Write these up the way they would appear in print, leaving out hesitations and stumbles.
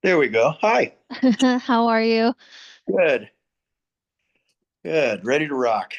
There we go. Hi. How are you? Good. Good. Ready to rock.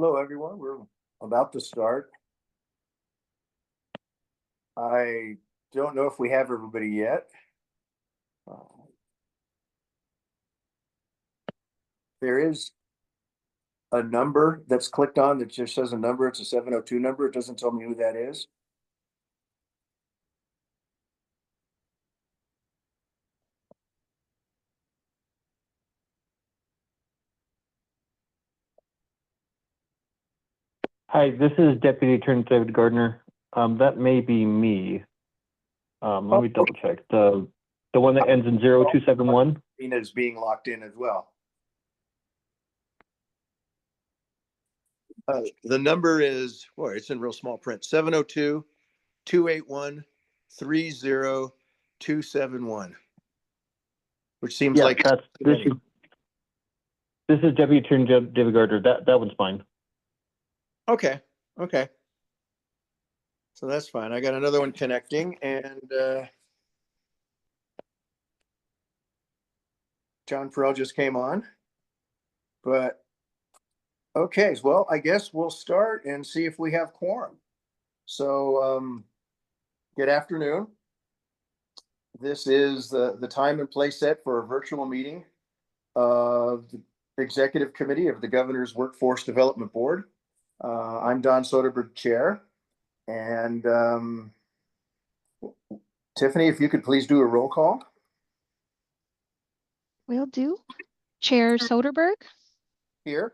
Hello, everyone. We're about to start. I don't know if we have everybody yet. There is a number that's clicked on that just says a number. It's a 702 number. It doesn't tell me who that is. Hi, this is Deputy Attorney David Gardner. That may be me. Let me double check. The one that ends in 0271. Is being locked in as well. The number is, boy, it's in real small print, 702-281-30271, which seems Yeah, like this is Deputy Attorney David Gardner. That one's fine. Okay. So that's fine. I got another one connecting, and John Farrell just came on. But okay, well, I guess we'll start and see if we have quorum. So good afternoon. This is the time and place set for a virtual meeting of the Executive Committee of the Governor's Workforce Development Board. I'm Don Soderberg, Chair. And Tiffany, if you could please do a roll call. Will do. Chair Soderberg, Here.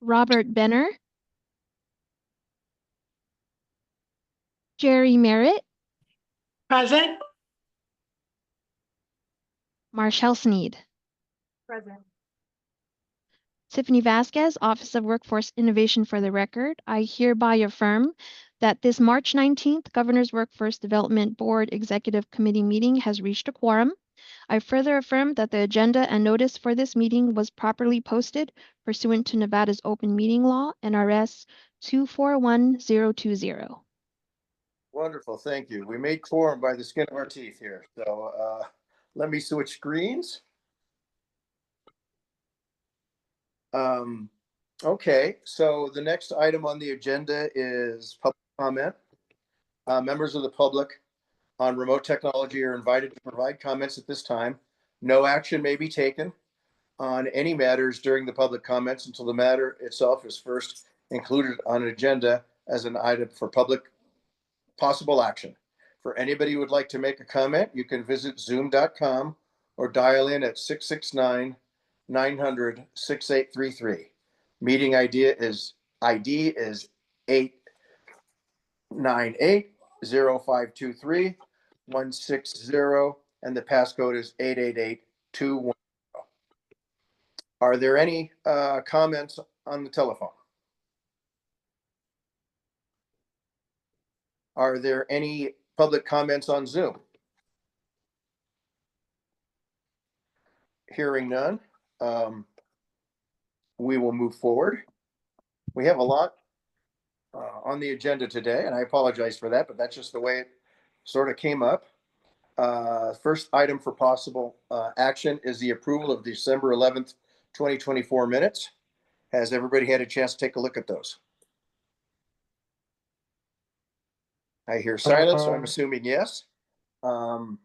Robert Benner, Jerry Merritt, Present. Marshall Sneed. Present. Tiffany Vasquez, Office of Workforce Innovation. For the record, I hereby affirm that this March 19th Governor's Workforce Development Board Executive Committee meeting has reached a quorum. I further affirm that the agenda and notice for this meeting was properly posted pursuant to Nevada's Open Meeting Law, NRS 241020. Wonderful, thank you. We made quorum by the skin of our teeth here. So let me switch screens. Okay, so the next item on the agenda is public comment. Members of the public on remote technology are invited to provide comments at this time. No action may be taken on any matters during the public comments until the matter itself is first included on an agenda as an item for public possible action. For anybody who would like to make a comment, you can visit zoom.com or dial in at 669-900-6833. Meeting ID is 898-0523-160, and the passcode is 888210. Are there any comments on the telephone? Are there any public comments on Zoom? Hearing none, we will move forward. We have a lot on the agenda today, and I apologize for that, but that's just the way it sort of came up. First item for possible action is the approval of December 11th, 2024 minutes. Has everybody had a chance to take a look at those? I hear silence, so I'm assuming yes. I'd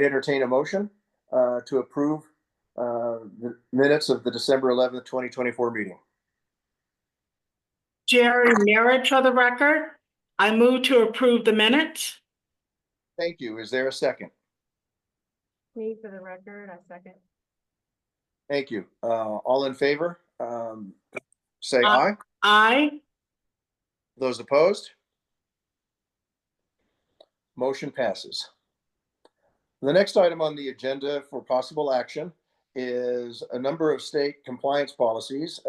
entertain a motion to approve the minutes of the December 11th, 2024 meeting. Jerry Merritt for the record. I move to approve the minutes. Thank you. Is there a second? Me for the record, I second. Thank you. All in favor, say aye. Aye. Those opposed? Motion passes. The next item on the agenda for possible action is a number of state compliance policies.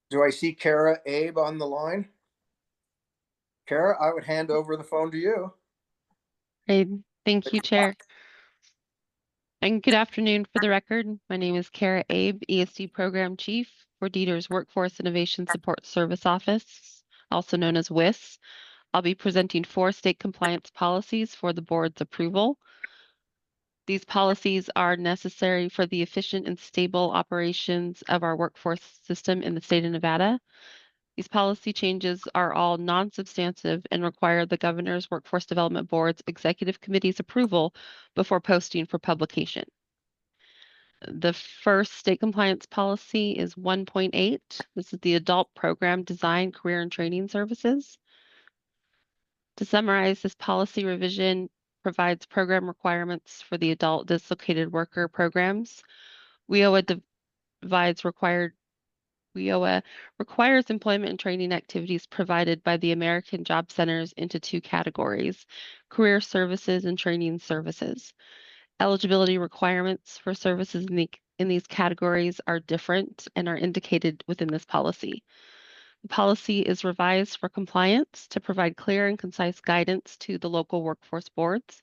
Do I see Kara Abe on the line? Kara, I would hand over the phone to you. Great. Thank you, Chair. And good afternoon. For the record, my name is Kara Abe, ESD Program Chief for DETR's Workforce Innovation Support Service Office, also known as WIS. I'll be presenting 4 state compliance policies for the board's approval. These policies are necessary for the efficient and stable operations of our workforce system in the state of Nevada. These policy changes are all non-substantive and require the Governor's Workforce Development Board's Executive Committee's approval before posting for publication. The first state compliance policy is 1.8. This is the Adult Program Design, Career and Training Services. To summarize, this policy revision provides program requirements for the adult dislocated worker programs. WIOA requires employment and training activities provided by the American Job Centers into two categories: career services and training services. Eligibility requirements for services in these categories are different and are indicated within this policy. The policy is revised for compliance to provide clear and concise guidance to the local workforce boards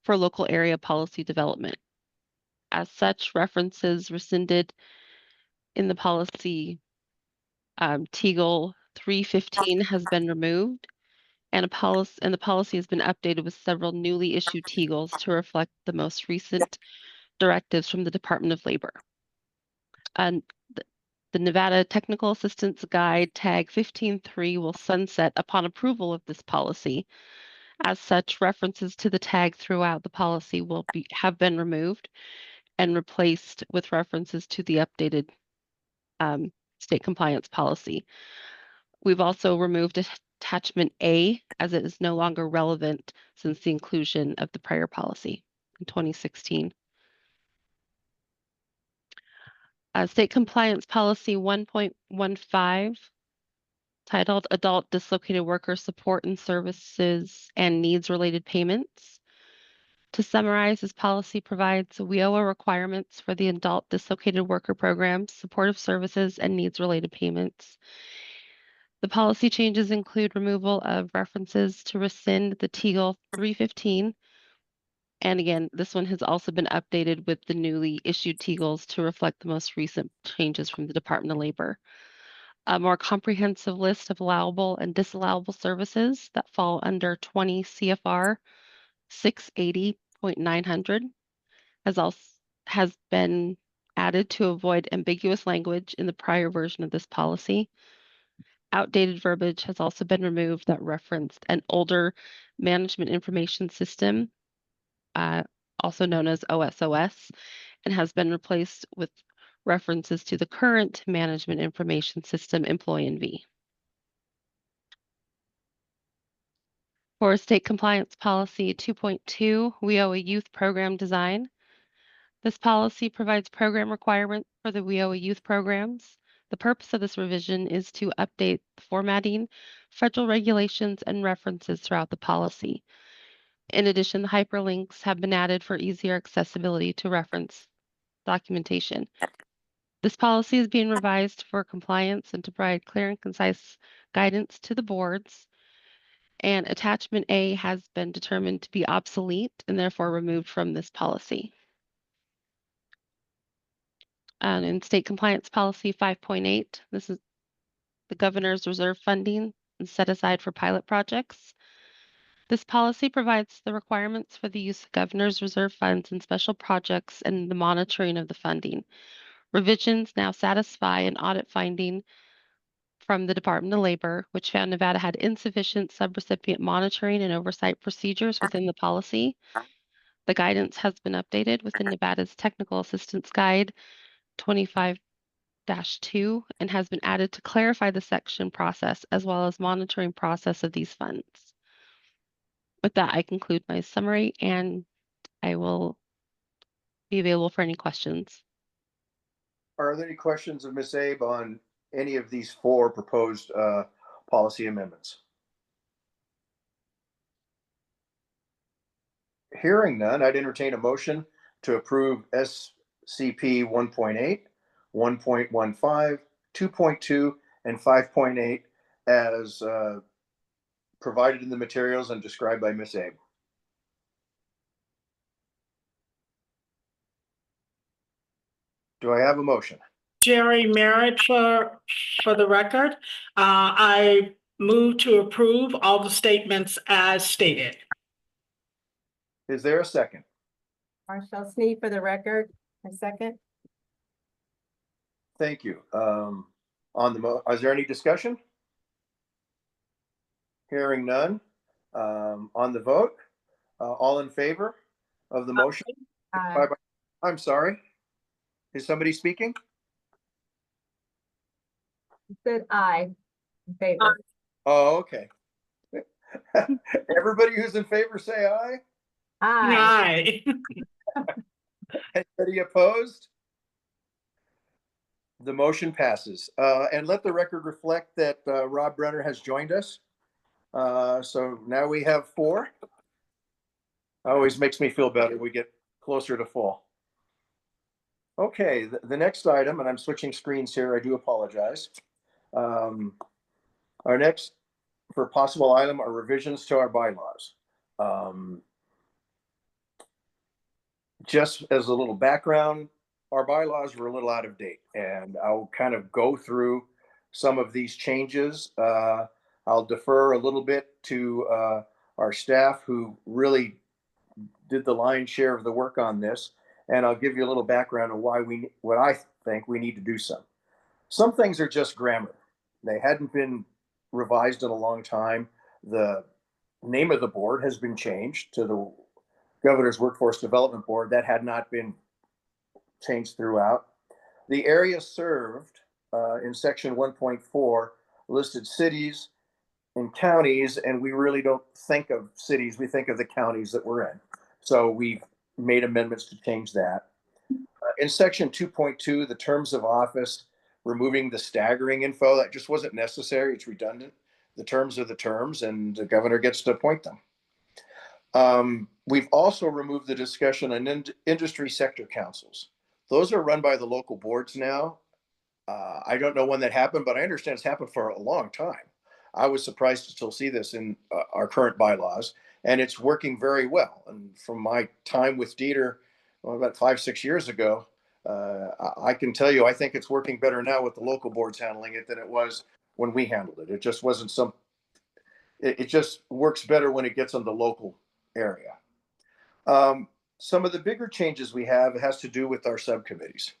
for local area policy development. As such, references rescinded in the policy TEGL 315 has been removed, and the policy has been updated with several newly issued TEGLs to reflect the most recent directives from the Department of Labor. And the Nevada Technical Assistance Guide tag 15.3 will sunset upon approval of this policy. As such, references to the tag throughout the policy have been removed and replaced with references to the updated state compliance policy. We've also removed attachment A as it is no longer relevant since the inclusion of the prior policy in 2016. State Compliance Policy 1.15, titled Adult Dislocated Worker Support and Services and Needs Related Payments. To summarize, this policy provides WIOA requirements for the adult dislocated worker programs, supportive services, and needs related payments. The policy changes include removal of references to rescind the TEGL 315. And again, this one has also been updated with the newly issued TEGLs to reflect the most recent changes from the Department of Labor. A more comprehensive list of allowable and disallowable services that fall under 20 CFR 680.900 has been added to avoid ambiguous language in the prior version of this policy. Outdated verbiage has also been removed that referenced an older management information system, also known as OSOS, and has been replaced with references to the current management information system, EmployNV. For State Compliance Policy 2.2, WIOA Youth Program Design. This policy provides program requirements for the WIOA youth programs. The purpose of this revision is to update the formatting, federal regulations, and references throughout the policy. In addition, the hyperlinks have been added for easier accessibility to reference documentation. This policy is being revised for compliance and to provide clear and concise guidance to the boards. And attachment A has been determined to be obsolete and therefore removed from this policy. And in State Compliance Policy 5.8, this is the Governor's Reserve funding and set aside for pilot projects. This policy provides the requirements for the use of Governor's Reserve funds in special projects and the monitoring of the funding. Revisions now satisfy an audit finding from the Department of Labor, which found Nevada had insufficient subrecipient monitoring and oversight procedures within the policy. The guidance has been updated within Nevada's Technical Assistance Guide 25-2 and has been added to clarify the section process as well as monitoring process of these funds. With that, I conclude my summary and I will be available for any questions. Are there any questions of Ms. Abe on any of these four proposed policy amendments? Hearing none, I'd entertain a motion to approve SCP 1.8, 1.15, 2.2, and 5.8 as provided in the materials and described by Ms. Abe. Do I have a motion? Jerry Merritt for the record. I move to approve all the statements as stated. Is there a second? Marshall Sneed for the record. A second. Thank you. Is there any discussion? Hearing none. On the vote, all in favor of the motion? Aye. I'm sorry. Is somebody speaking? Said aye. In favor. Oh, okay. Everybody who's in favor, say aye. Aye. Anybody opposed? The motion passes. And let the record reflect that Rob Brenner has joined us. So now we have 4. Always makes me feel better. We get closer to full. Okay, the next item, and I'm switching screens here. I do apologize. Our next for possible item are revisions to our bylaws. Just as a little background, our bylaws were a little out of date, and I'll kind of go through some of these changes. I'll defer a little bit to our staff who really did the lion's share of the work on this, and I'll give you a little background on what I think we need to do some. Some things are just grammar. They hadn't been revised in a long time. The name of the board has been changed to the Governor's Workforce Development Board. That had not been changed throughout. The area served in section 1.4 listed cities and counties, and we really don't think of cities, we think of the counties that we're in. So we've made amendments to change that. In section 2.2, the terms of office, removing the staggering info, that just wasn't necessary, it's redundant. The terms are the terms, and the governor gets to appoint them. We've also removed the discussion on industry sector councils. Those are run by the local boards now. I don't know when that happened, but I understand it's happened for a long time. I was surprised to still see this in our current bylaws, and it's working very well. And from my time with Dieter, about 5-6 years ago, I can tell you, I think it's working better now with the local boards handling it than it was when we handled it. It just wasn't it just works better when it gets on the local area. Some of the bigger changes we have has to do with our subcommittees.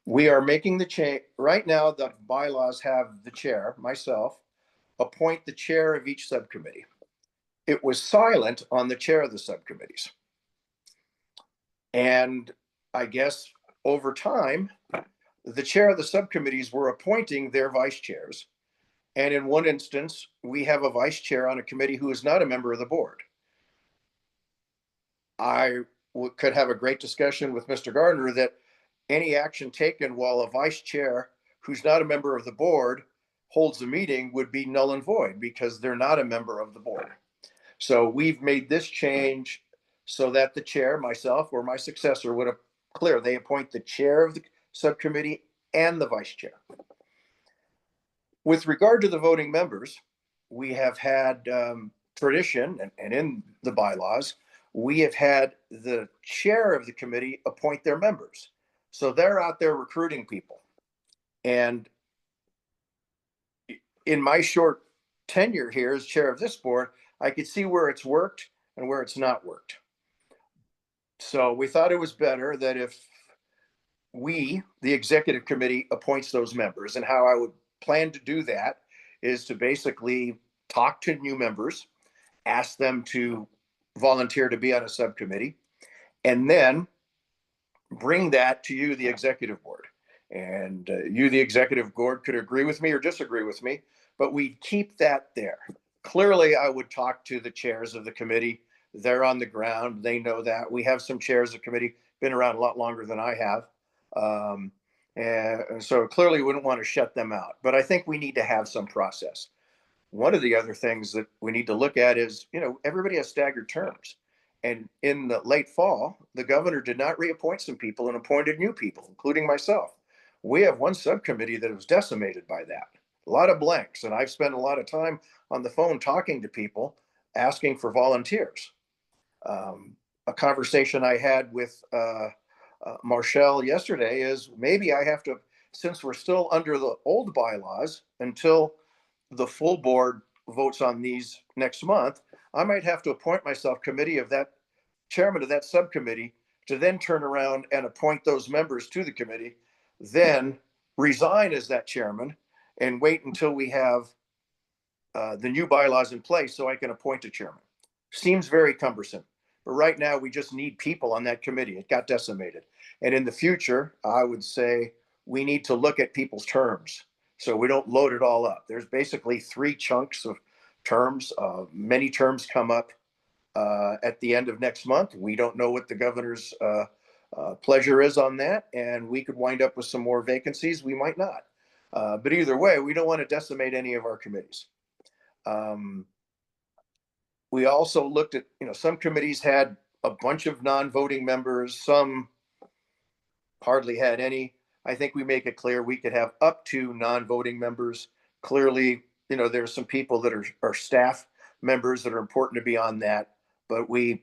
We are making the change. Right now, the bylaws have the chair, myself, appoint the chair of each subcommittee. It was silent on the chair of the subcommittees. And I guess over time, the chair of the subcommittees were appointing their vice chairs. And in one instance, we have a vice chair on a committee who is not a member of the board. I could have a great discussion with Mr. Gardner that any action taken while a vice chair who's not a member of the board holds a meeting would be null and void because they're not a member of the board. So we've made this change so that the chair, myself or my successor, would have clear. They appoint the chair of the subcommittee and the vice chair. With regard to the voting members, we have had tradition, and in the bylaws, we have had the chair of the committee appoint their members. So they're out there recruiting people. And in my short tenure here as chair of this board, I could see where it's worked and where it's not worked. So we thought it was better that if we, the executive committee, appoints those members, and how I would plan to do that is to basically talk to new members, ask them to volunteer to be on a subcommittee, and then bring that to you, the executive board. And you, the executive board, could agree with me or disagree with me, but we keep that there. Clearly, I would talk to the chairs of the committee. They're on the ground. They know that. We have some chairs of the committee, been around a lot longer than I have. And so clearly wouldn't want to shut them out. But I think we need to have some process. One of the other things that we need to look at is, everybody has staggered terms. And in the late fall, the governor did not reappoint some people and appointed new people, including myself. We have one subcommittee that was decimated by that. A lot of blanks. And I've spent a lot of time on the phone talking to people, asking for volunteers. A conversation I had with Marshall yesterday is maybe I have to, since we're still under the old bylaws until the full board votes on these next month, I might have to appoint myself committee of that chairman of that subcommittee to then turn around and appoint those members to the committee, then resign as that chairman and wait until we have the new bylaws in place so I can appoint a chairman. Seems very cumbersome, but right now we just need people on that committee. It got decimated. And in the future, I would say we need to look at people's terms so we don't load it all up. There's basically 3 chunks of terms. Many terms come up at the end of next month. We don't know what the governor's pleasure is on that, and we could wind up with some more vacancies. We might not. But either way, we don't want to decimate any of our committees. We also looked at, some committees had a bunch of non-voting members, some hardly had any. I think we make it clear we could have up to non-voting members. Clearly, there's some people that are staff members that are important to be on that, but we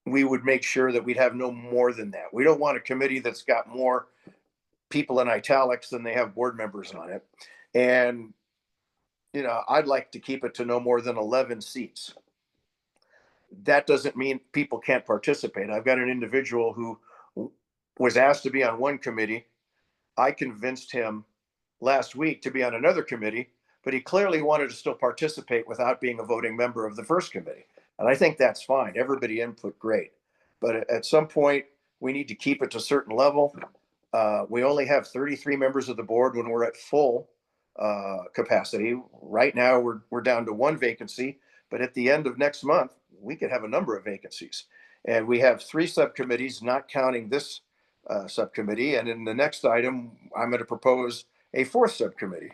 would make sure that we'd have no more than that. We don't want a committee that's got more people in italics than they have board members on it. And I'd like to keep it to no more than 11 seats. That doesn't mean people can't participate. I've got an individual who was asked to be on one committee. I convinced him last week to be on another committee, but he clearly wanted to still participate without being a voting member of the first committee. And I think that's fine. Everybody input, great. But at some point, we need to keep it to a certain level. We only have 33 members of the board when we're at full capacity. Right now, we're down to 1 vacancy, but at the end of next month, we could have a number of vacancies. And we have 3 subcommittees, not counting this subcommittee. And in the next item, I'm going to propose a 4th subcommittee.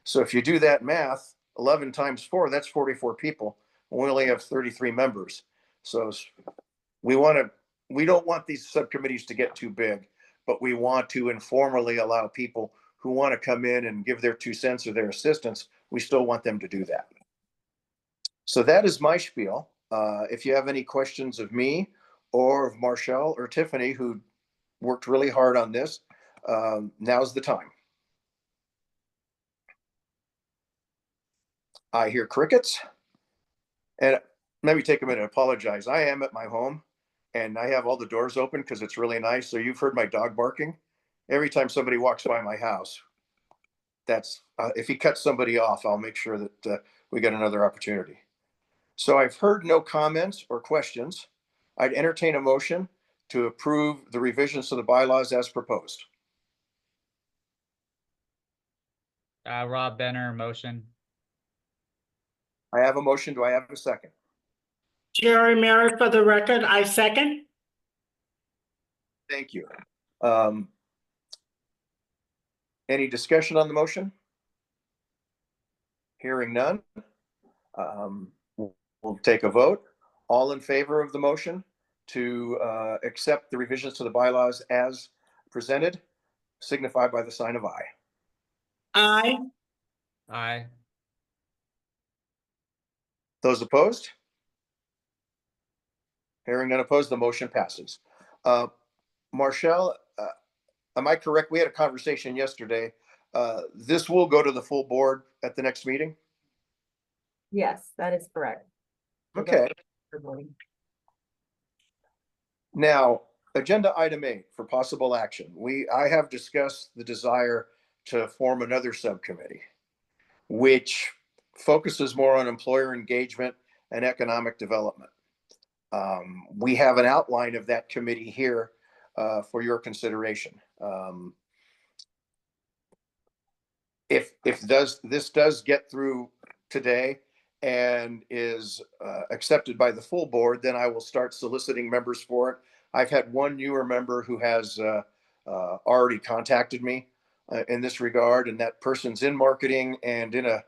So if you do that math, 11 times 4, that's 44 people. We only have 33 members. So we don't want these subcommittees to get too big, but we want to informally allow people who want to come in and give their 2 cents or their assistance. We still want them to do that. So that is my spiel. If you have any questions of me or of Marshall or Tiffany, who worked really hard on this, now's the time. I hear crickets. And let me take a minute and apologize. I am at my home and I have all the doors open because it's really nice. So you've heard my dog barking. Every time somebody walks by my house, that's if he cuts somebody off, I'll make sure that we get another opportunity. So I've heard no comments or questions. I'd entertain a motion to approve the revisions to the bylaws as proposed. Rob Benner, motion. I have a motion. Do I have a second? Jerry Merritt, for the record, I second. Thank you. Any discussion on the motion? Hearing none. We'll take a vote. All in favor of the motion to accept the revisions to the bylaws as presented, signify by the sign of aye. Aye. Aye. Those opposed? Hearing none opposed, the motion passes. Marshall, am I correct? We had a conversation yesterday. This will go to the full board at the next meeting? Yes, that is correct. Okay. Now, agenda item 8 for possible action. I have discussed the desire to form another subcommittee, which focuses more on employer engagement and economic development. We have an outline of that committee here for your consideration. If this does get through today and is accepted by the full board, then I will start soliciting members for it. I've had one newer member who has already contacted me in this regard, and that person's in marketing and in a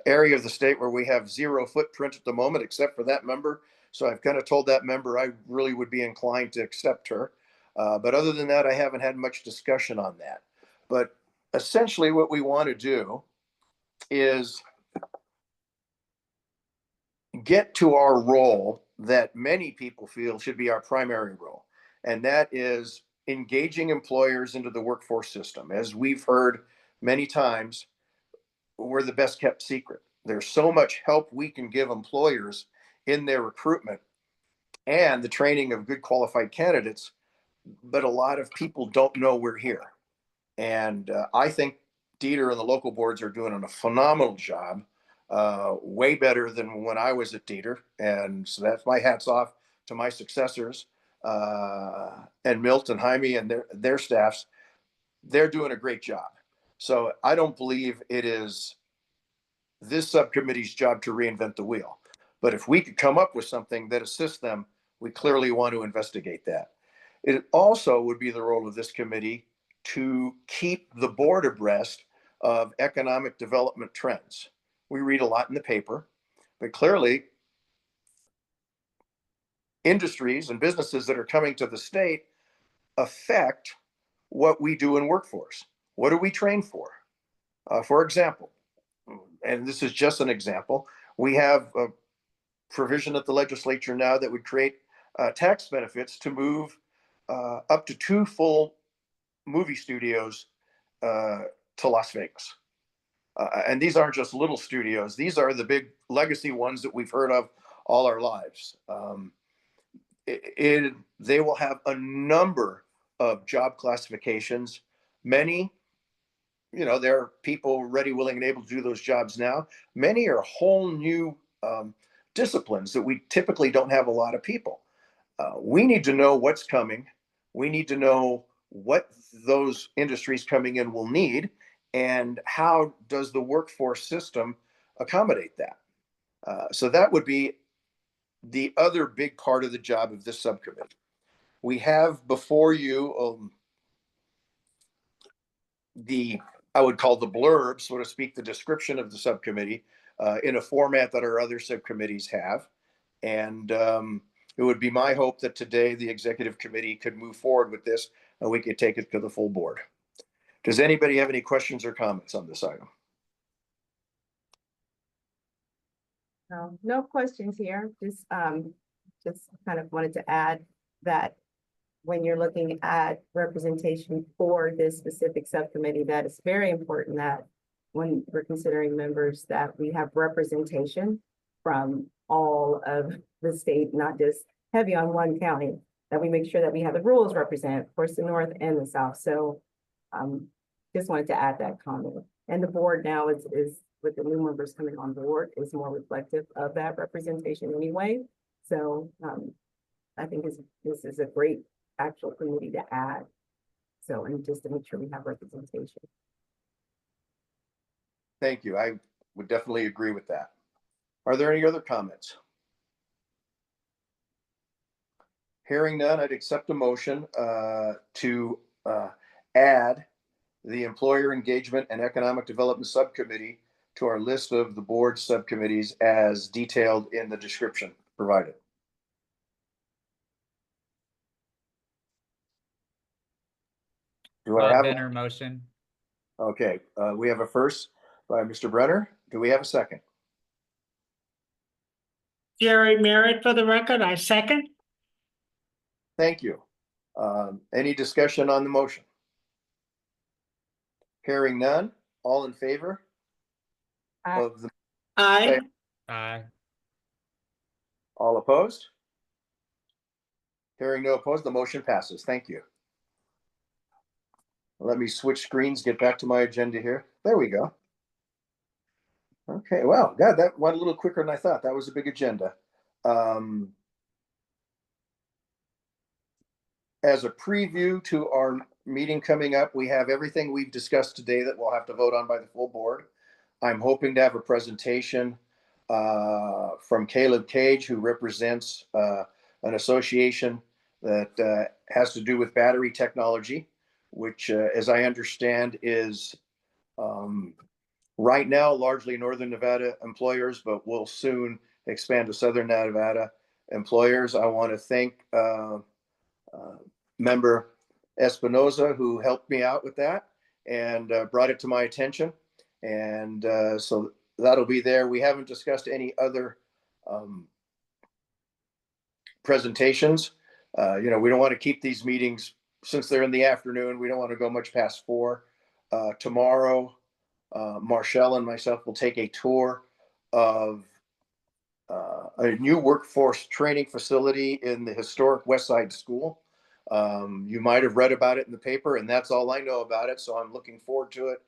area of the state where we have 0 footprint at the moment, except for that member. So I've kind of told that member I really would be inclined to accept her. But other than that, I haven't had much discussion on that. But essentially what we want to do is get to our role that many people feel should be our primary role. And that is engaging employers into the workforce system. As we've heard many times, we're the best kept secret. There's so much help we can give employers in their recruitment and the training of good qualified candidates, but a lot of people don't know we're here. And I think Dieter and the local boards are doing a phenomenal job, way better than when I was at Dieter. And so that's my hats off to my successors, and Milt and Jaime and their staffs. They're doing a great job. So I don't believe it is this subcommittee's job to reinvent the wheel. But if we could come up with something that assists them, we clearly want to investigate that. It also would be the role of this committee to keep the board abreast of economic development trends. We read a lot in the paper, but clearly industries and businesses that are coming to the state affect what we do in workforce. What do we train for? For example, and this is just an example, we have a provision at the legislature now that would create tax benefits to move up to 2 full movie studios to Las Vegas. And these aren't just little studios. These are the big legacy ones that we've heard of all our lives. They will have a number of job classifications. Many, there are people ready, willing, and able to do those jobs now. Many are whole new disciplines that we typically don't have a lot of people. We need to know what's coming. We need to know what those industries coming in will need, and how does the workforce system accommodate that. So that would be the other big part of the job of this subcommittee. We have before you I would call the blurb, so to speak, the description of the subcommittee in a format that our other subcommittees have. And it would be my hope that today the executive committee could move forward with this and we could take it to the full board. Does anybody have any questions or comments on this item? No questions here. Just kind of wanted to add that when you're looking at representation for this specific subcommittee, that it's very important that when we're considering members, that we have representation from all of the state, not just heavy on one county, that we make sure that we have the rules represent, of course, the north and the south. So just wanted to add that comment. And the board now is with the new members coming on board, is more reflective of that representation anyway. So I think this is a great actual committee to add. So, and just to make sure we have representation. Thank you. I would definitely agree with that. Are there any other comments? Hearing none, I'd accept a motion to add the Employer Engagement and Economic Development Subcommittee to our list of the board subcommittees as detailed in the description provided. Do I Rob have? Benner, motion. Okay, we have a first by Mr. Brenner. Do we have a second? Jerry Merritt for the record, I second. Thank you. Any discussion on the motion? Hearing none, all in favor Aye. of the, Aye. Aye. all opposed? Hearing no opposed, the motion passes. Thank you. Let me switch screens, get back to my agenda here. There we go. Okay, wow, God, that went a little quicker than I thought. That was a big agenda. As a preview to our meeting coming up, we have everything we've discussed today that we'll have to vote on by the full board. I'm hoping to have a presentation from Caleb Cage, who represents an association that has to do with battery technology, which, as I understand, is right now largely Northern Nevada employers, but will soon expand to Southern Nevada employers. I want to thank member Espinoza, who helped me out with that and brought it to my attention. And so that'll be there. We haven't discussed any other presentations. We don't want to keep these meetings, since they're in the afternoon, we don't want to go much past 4. Tomorrow, Marshall and myself will take a tour of a new workforce training facility in the historic West Side School. You might have read about it in the paper, and that's all I know about it. So I'm looking forward to it.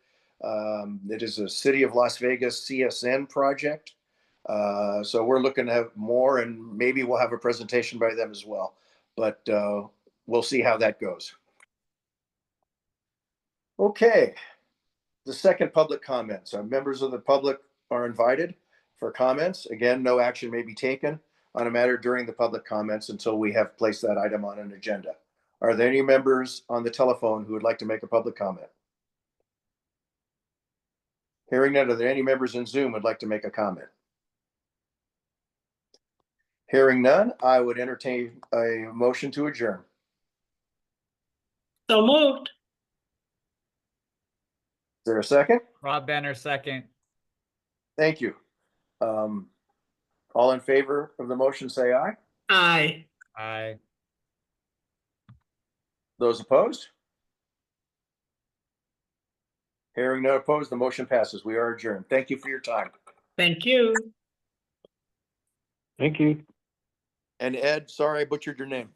It is a City of Las Vegas CSN project. So we're looking to have more, and maybe we'll have a presentation by them as well. But we'll see how that goes. Okay. The second public comments. Members of the public are invited for comments. Again, no action may be taken on a matter during the public comments until we have placed that item on an agenda. Are there any members on the telephone who would like to make a public comment? Hearing none, are there any members in Zoom who would like to make a comment? Hearing none, I would entertain a motion to adjourn. So moved. Is there a second? Rob Benner, second. Thank you. All in favor of the motion, say aye. Aye. Aye. Those opposed? Hearing none opposed, the motion passes. We are adjourned. Thank you for your time. Thank you. Thank you. And Ed, sorry I butchered your name.